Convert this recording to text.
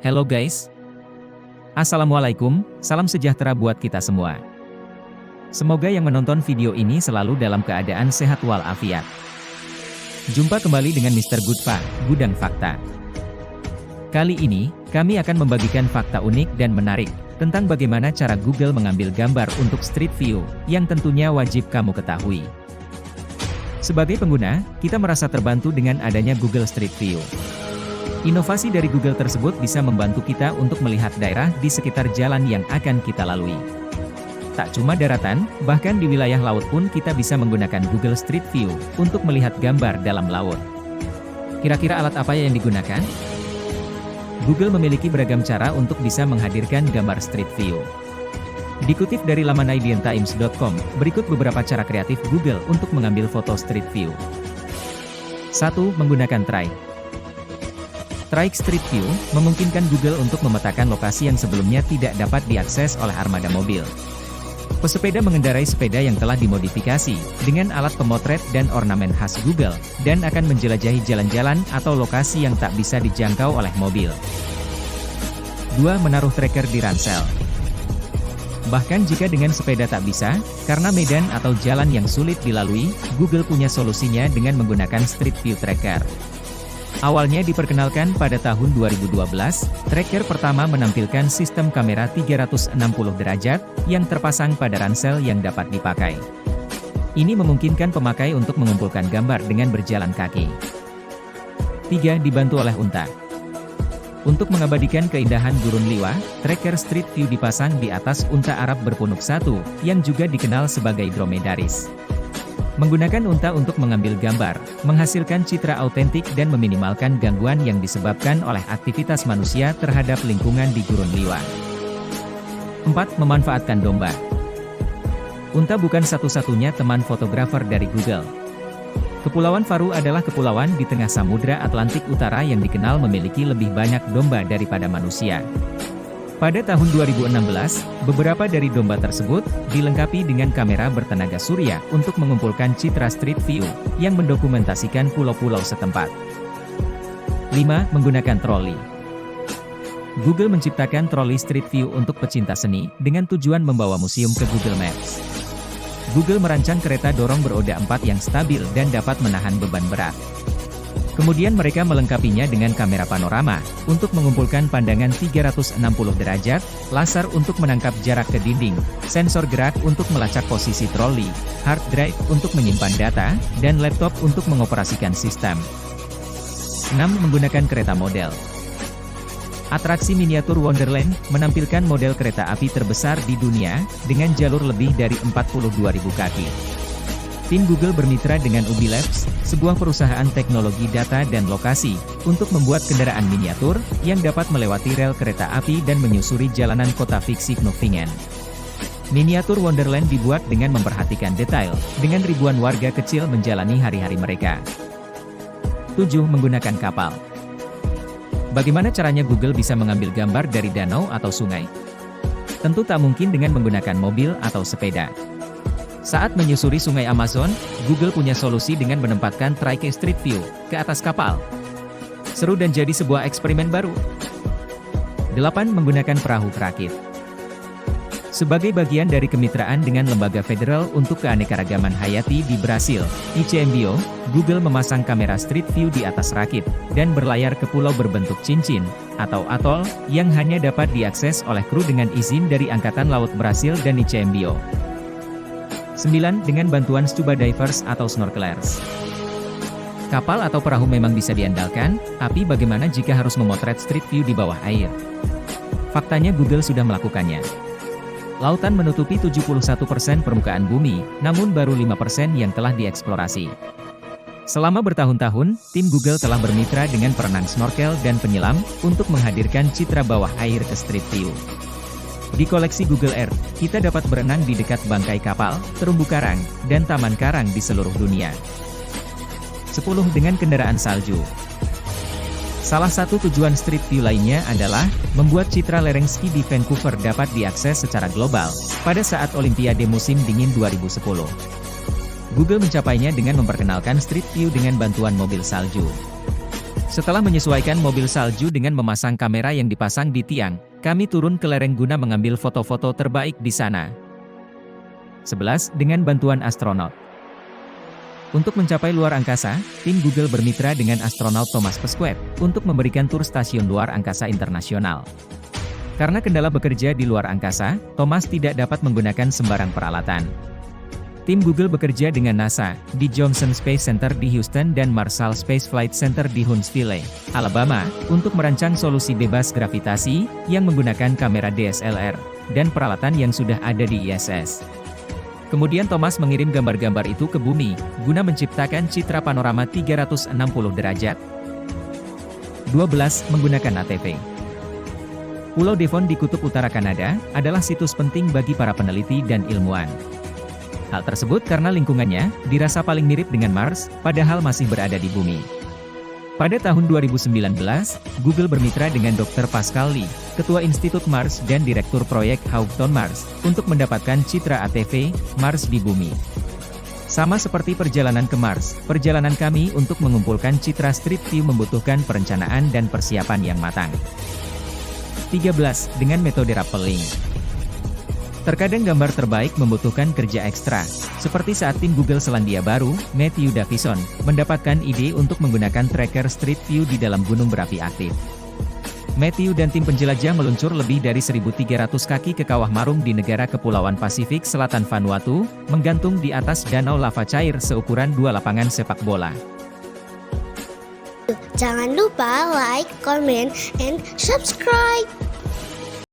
Hello guys. Assalamualaikum, salam sejahtera buat kita semua. Semoga yang menonton video ini selalu dalam keadaan sehat walafiat. Jumpa kembali dengan Mr. Goodfa, Gudang Fakta. Kali ini, kami akan membagikan fakta unik dan menarik tentang bagaimana cara Google mengambil gambar untuk Street View, yang tentunya wajib kamu ketahui. Sebagai pengguna, kita merasa terbantu dengan adanya Google Street View. Inovasi dari Google tersebut bisa membantu kita untuk melihat daerah di sekitar jalan yang akan kita lalui. Tak cuma daratan, bahkan di wilayah laut pun kita bisa menggunakan Google Street View untuk melihat gambar dalam laut. Kira-kira alat apa yang digunakan? Google memiliki beragam cara untuk bisa menghadirkan gambar Street View. Dikutip dari laman IDNtimes.com, berikut beberapa cara kreatif Google untuk mengambil foto Street View. 1. Menggunakan Trike. Trike Street View memungkinkan Google untuk memetakan lokasi yang sebelumnya tidak dapat diakses oleh armada mobil. Pesepeda mengendarai sepeda yang telah dimodifikasi dengan alat pemotret dan ornamen khas Google, dan akan menjelajahi jalan-jalan atau lokasi yang tak bisa dijangkau oleh mobil. 2. Menaruh tracker di ransel. Bahkan jika dengan sepeda tak bisa, karena medan atau jalan yang sulit dilalui, Google punya solusinya dengan menggunakan Street View Tracker. Awalnya diperkenalkan pada tahun 2012, tracker pertama menampilkan sistem kamera 360 derajat, yang terpasang pada ransel yang dapat dipakai. Ini memungkinkan pemakai untuk mengumpulkan gambar dengan berjalan kaki. 3. Dibantu oleh unta. Untuk mengabadikan keindahan gurun liwa, tracker Street View dipasang di atas unta Arab berpunuk satu, yang juga dikenal sebagai dromedaris. Menggunakan unta untuk mengambil gambar, menghasilkan citra autentik dan meminimalkan gangguan yang disebabkan oleh aktivitas manusia terhadap lingkungan di gurun liwa. 4. Memanfaatkan domba. Unta bukan satu-satunya teman fotografer dari Google. Kepulauan Faru adalah kepulauan di tengah Samudra Atlantik Utara yang dikenal memiliki lebih banyak domba daripada manusia. Pada tahun 2016, beberapa dari domba tersebut dilengkapi dengan kamera bertenaga surya untuk mengumpulkan citra Street View yang mendokumentasikan pulau-pulau setempat. 5. Menggunakan troli. Google menciptakan troli Street View untuk pecinta seni dengan tujuan membawa museum ke Google Maps. Google merancang kereta dorong beroda 4 yang stabil dan dapat menahan beban berat. Kemudian mereka melengkapinya dengan kamera panorama, untuk mengumpulkan pandangan 360 derajat, laser untuk menangkap jarak ke dinding, sensor gerak untuk melacak posisi troli, hard drive untuk menyimpan data, dan laptop untuk mengoperasikan sistem. 6. Menggunakan kereta model. Atraksi miniatur Wonderland menampilkan model kereta api terbesar di dunia, dengan jalur lebih dari 42.000 kaki. Tim Google bermitra dengan Ubi Labs, sebuah perusahaan teknologi data dan lokasi, untuk membuat kendaraan miniatur, yang dapat melewati rel kereta api dan menyusuri jalanan kota fiksi Knuffingen. Miniatur Wonderland dibuat dengan memperhatikan detail, dengan ribuan warga kecil menjalani hari-hari mereka. 7. Menggunakan kapal. Bagaimana caranya Google bisa mengambil gambar dari danau atau sungai? Tentu tak mungkin dengan menggunakan mobil atau sepeda. Saat menyusuri sungai Amazon, Google punya solusi dengan menempatkan Trike Street View ke atas kapal. Seru dan jadi sebuah eksperimen baru. 8. Menggunakan perahu perakit. Sebagai bagian dari kemitraan dengan Lembaga Federal untuk Keanekaragaman Hayati di Brasil, ICMBio, Google memasang kamera Street View di atas rakit, dan berlayar ke pulau berbentuk cincin, atau atol, yang hanya dapat diakses oleh kru dengan izin dari Angkatan Laut Brasil dan ICMBio. 9. Dengan bantuan scuba divers atau snorkelers. Kapal atau perahu memang bisa diandalkan, tapi bagaimana jika harus memotret Street View di bawah air? Faktanya Google sudah melakukannya. Lautan menutupi 71% permukaan bumi, namun baru 5% yang telah dieksplorasi. Selama bertahun-tahun, tim Google telah bermitra dengan perenang snorkel dan penyelam, untuk menghadirkan citra bawah air ke Street View. Di koleksi Google Earth, kita dapat berenang di dekat bangkai kapal, terumbu karang, dan taman karang di seluruh dunia. 10. Dengan kendaraan salju. Salah satu tujuan Street View lainnya adalah membuat citra lereng ski di Vancouver dapat diakses secara global pada saat Olimpiade musim dingin 2010. Google mencapainya dengan memperkenalkan Street View dengan bantuan mobil salju. Setelah menyesuaikan mobil salju dengan memasang kamera yang dipasang di tiang, kami turun ke lereng guna mengambil foto-foto terbaik di sana. 11. Dengan bantuan astronot. Untuk mencapai luar angkasa, tim Google bermitra dengan astronaut Thomas Pesquet untuk memberikan tur stasiun luar angkasa internasional. Karena kendala bekerja di luar angkasa, Thomas tidak dapat menggunakan sembarang peralatan. Tim Google bekerja dengan NASA di Johnson Space Center di Houston dan Marshall Space Flight Center di Huntsville, Alabama, untuk merancang solusi bebas gravitasi yang menggunakan kamera DSLR dan peralatan yang sudah ada di ISS. Kemudian Thomas mengirim gambar-gambar itu ke bumi, guna menciptakan citra panorama 360 derajat. 12. Menggunakan ATV. Pulau Devon di Kutub Utara Kanada adalah situs penting bagi para peneliti dan ilmuwan. Hal tersebut karena lingkungannya dirasa paling mirip dengan Mars, padahal masih berada di bumi. Pada tahun 2019, Google bermitra dengan Dr. Pascal Lee, Ketua Institut Mars dan Direktur Proyek Houghton Mars, untuk mendapatkan citra ATV Mars di bumi. Sama seperti perjalanan ke Mars, perjalanan kami untuk mengumpulkan citra Street View membutuhkan perencanaan dan persiapan yang matang. 13. Dengan metode rappelling. Terkadang gambar terbaik membutuhkan kerja ekstra, seperti saat tim Google Selandia Baru, Matthew Davison, mendapatkan ide untuk menggunakan tracker Street View di dalam gunung berapi aktif. Matthew dan tim penjelajah meluncur lebih dari 1.300 kaki ke kawah marung di negara Kepulauan Pasifik Selatan Vanuatu, menggantung di atas danau lava cair seukuran 2 lapangan sepak bola. Jangan lupa like, comment, and subscribe.